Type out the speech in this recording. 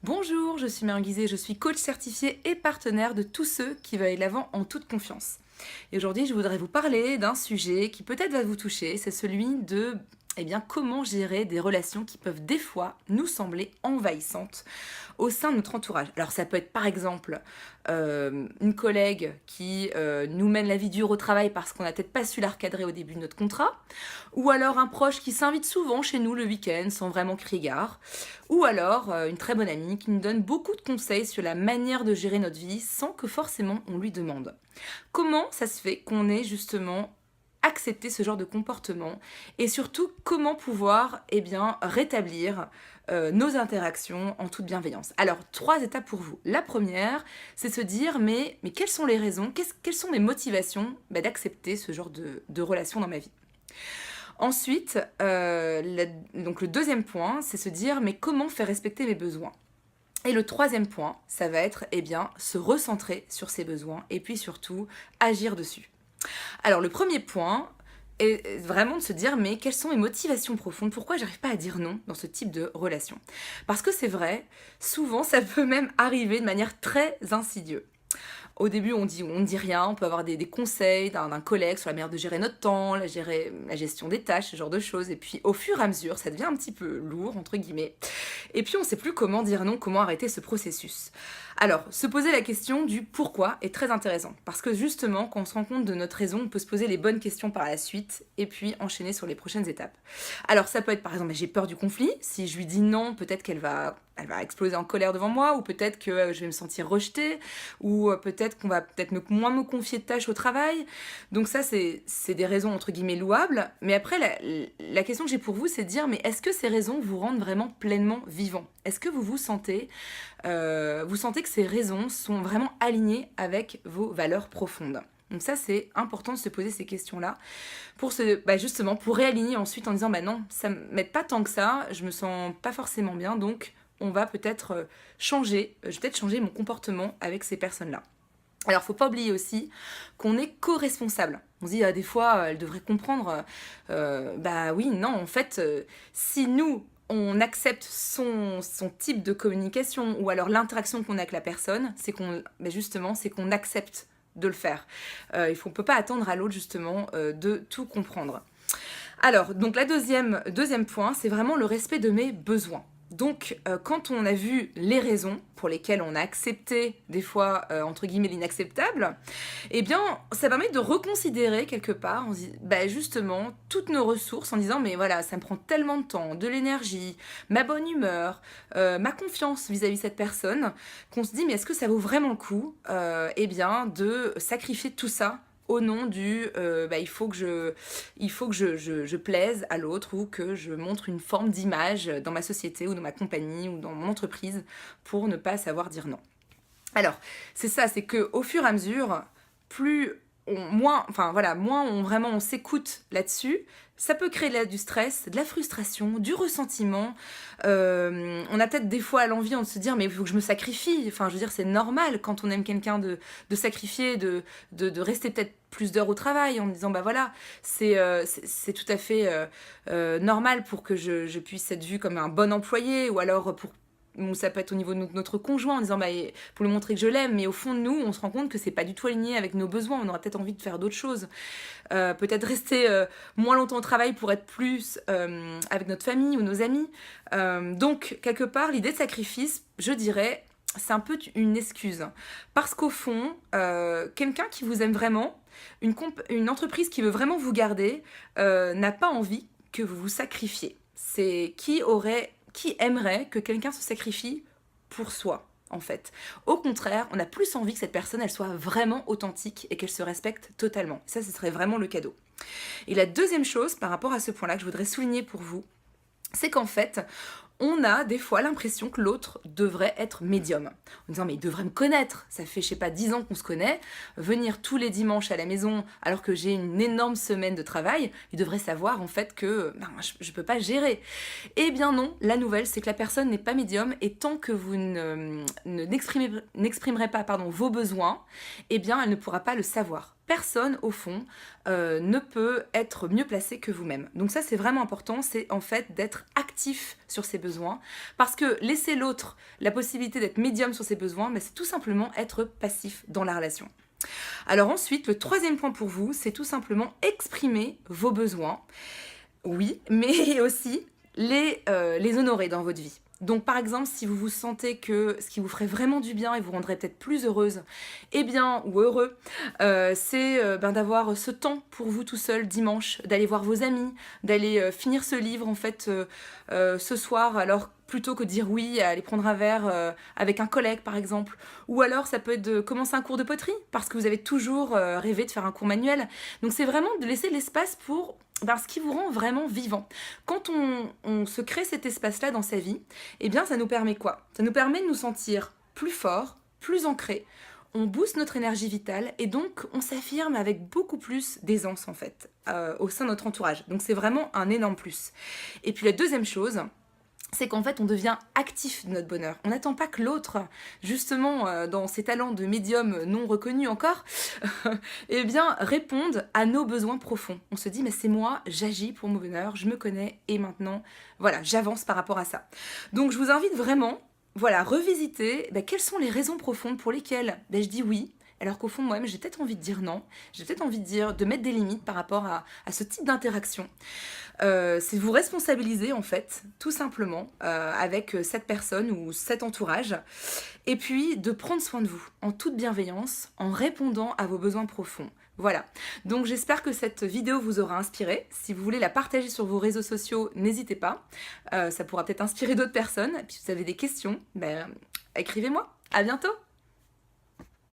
Bonjour, je suis Marion Guizet, je suis coach certifié et partenaire de tous ceux qui veulent aller de l'avant en toute confiance. Et aujourd'hui, je voudrais vous parler d'un sujet qui peut-être va vous toucher, c'est celui de comment gérer des relations qui peuvent des fois nous sembler envahissantes au sein de notre entourage. Alors ça peut être par exemple une collègue qui nous mène la vie dure au travail parce qu'on n'a peut-être pas su la recadrer au début de notre contrat, ou alors un proche qui s'invite souvent chez nous le week-end sans vraiment crier gare, ou alors une très bonne amie qui nous donne beaucoup de conseils sur la manière de gérer notre vie sans que forcément on lui demande. Comment ça se fait qu'on ait justement accepté ce genre de comportement et surtout comment pouvoir rétablir nos interactions en toute bienveillance. Alors, 3 étapes pour vous. La première, c'est se dire mais quelles sont les raisons, quelles sont mes motivations d'accepter ce genre de relation dans ma vie. Ensuite, donc le deuxième point, c'est se dire mais comment faire respecter mes besoins. Et le troisième point, ça va être se recentrer sur ses besoins et puis surtout agir dessus. Alors le premier point est vraiment de se dire mais quelles sont mes motivations profondes, pourquoi j'arrive pas à dire non dans ce type de relation. Parce que c'est vrai, souvent ça peut même arriver de manière très insidieuse. Au début, on ne dit rien, on peut avoir des conseils d'un collègue sur la manière de gérer notre temps, la gestion des tâches, ce genre de choses. Et puis, au fur et à mesure, ça devient un petit peu lourd, entre guillemets. Et puis, on ne sait plus comment dire non, comment arrêter ce processus. Alors, se poser la question du pourquoi est très intéressant. Parce que justement, quand on se rend compte de notre raison, on peut se poser les bonnes questions par la suite et puis enchaîner sur les prochaines étapes. Alors, ça peut être par exemple, j'ai peur du conflit. Si je lui dis non, peut-être qu'elle va exploser en colère devant moi, ou peut-être que je vais me sentir rejetée, ou peut-être qu'on va moins me confier de tâches au travail. Donc ça, c'est des raisons entre guillemets louables. Mais après, la question que j'ai pour vous, c'est de dire, mais est-ce que ces raisons vous rendent vraiment pleinement vivant? Est-ce que vous sentez que ces raisons sont vraiment alignées avec vos valeurs profondes? Donc ça, c'est important de se poser ces questions-là justement pour réaligner ensuite en disant non, ça ne m'aide pas tant que ça, je me sens pas forcément bien, donc on va peut-être changer, je vais peut-être changer mon comportement avec ces personnes-là. Alors, faut pas oublier aussi qu'on est co-responsable. On se dit, des fois, elle devrait comprendre. Oui, non, en fait, si nous, on accepte son type de communication ou alors l'interaction qu'on a avec la personne, c'est qu'on accepte de le faire. On peut pas attendre à l'autre, justement, de tout comprendre. Alors, donc, deuxième point, c'est vraiment le respect de mes besoins. Donc, quand on a vu les raisons pour lesquelles on a accepté, des fois, entre guillemets, l'inacceptable, ça permet de reconsidérer quelque part, justement, toutes nos ressources en disant, mais voilà, ça me prend tellement de temps, de l'énergie, ma bonne humeur, ma confiance vis-à-vis de cette personne, qu'on se dit, mais est-ce que ça vaut vraiment le coup, de sacrifier tout ça au nom du il faut que je plaise à l'autre ou que je montre une forme d'image dans ma société ou dans ma compagnie ou dans mon entreprise pour ne pas savoir dire non. Alors, c'est ça, c'est qu'au fur et à mesure, moins on s'écoute là-dessus, ça peut créer du stress, de la frustration, du ressentiment. On a peut-être des fois l'envie de se dire mais il faut que je me sacrifie. Enfin, je veux dire, c'est normal quand on aime quelqu'un de sacrifier, de rester peut-être plus d'heures au travail en me disant c'est tout à fait normal pour que je puisse être vue comme un bon employé, ou alors ça peut être au niveau de notre conjoint en disant pour lui montrer que je l'aime, mais au fond de nous on se rend compte que c'est pas du tout aligné avec nos besoins, on aurait peut-être envie de faire d'autres choses, peut-être rester moins longtemps au travail pour être plus avec notre famille ou nos amis. Donc quelque part l'idée de sacrifice, je dirais, c'est un peu une excuse, parce qu'au fond quelqu'un qui vous aime vraiment, une entreprise qui veut vraiment vous garder, n'a pas envie que vous vous sacrifiez. C'est qui aimerait que quelqu'un se sacrifie pour soi, en fait. Au contraire, on a plus envie que cette personne, elle soit vraiment authentique et qu'elle se respecte totalement. Ça, ce serait vraiment le cadeau. Et la deuxième chose, par rapport à ce point-là, que je voudrais souligner pour vous, c'est qu'en fait, on a des fois l'impression que l'autre devrait être médium. En disant, mais il devrait me connaître. Ça fait, 10 ans qu'on se connaît. Venir tous les dimanches à la maison, alors que j'ai une énorme semaine de travail, il devrait savoir, en fait, que je ne peux pas gérer. Eh bien non, la nouvelle, c'est que la personne n'est pas médium, et tant que vous n'exprimerez pas vos besoins, elle ne pourra pas le savoir. personne, au fond, ne peut être mieux placé que vous-même. Donc ça, c'est vraiment important, c'est en fait d'être actif sur ses besoins, parce que laisser l'autre la possibilité d'être médium sur ses besoins, mais c'est tout simplement être passif dans la relation. Alors ensuite, le troisième point pour vous, c'est tout simplement exprimer vos besoins. Oui, mais aussi les honorer dans votre vie. Donc par exemple, si vous vous sentez que ce qui vous ferait vraiment du bien et vous rendrait peut-être plus heureuse, eh bien, ou heureux, c'est d'avoir ce temps pour vous tout seul dimanche, d'aller voir vos amis, d'aller finir ce livre en fait ce soir, alors plutôt que de dire oui à aller prendre un verre avec un collègue par exemple. Ou alors ça peut être de commencer un cours de poterie, parce que vous avez toujours rêvé de faire un cours manuel. Donc c'est vraiment de laisser l'espace pour ce qui vous rend vraiment vivant. Quand on se crée cet espace-là dans sa vie, eh bien ça nous permet quoi? Ça nous permet de nous sentir plus forts, plus ancrés, on booste notre énergie vitale et donc on s'affirme avec beaucoup plus d'aisance en fait au sein de notre entourage. Donc c'est vraiment un énorme plus. Et puis la deuxième chose, c'est qu'en fait on devient actif de notre bonheur. On n'attend pas que l'autre, justement dans ses talents de médium non reconnus encore, eh bien réponde à nos besoins profonds. On se dit mais c'est moi, j'agis pour mon bonheur, je me connais et maintenant voilà, j'avance par rapport à ça. Donc je vous invite vraiment, voilà, revisiter quelles sont les raisons profondes pour lesquelles je dis oui, alors qu'au fond moi-même j'ai peut-être envie de dire non, j'ai peut-être envie de dire, de mettre des limites par rapport à ce type d'interaction. C'est vous responsabiliser en fait, tout simplement, avec cette personne ou cet entourage, et puis de prendre soin de vous, en toute bienveillance, en répondant à vos besoins profonds. Voilà, donc j'espère que cette vidéo vous aura inspiré. Si vous voulez la partager sur vos réseaux sociaux, n'hésitez pas, ça pourra peut-être inspirer d'autres personnes, et puis si vous avez des questions, écrivez-moi, à bientôt.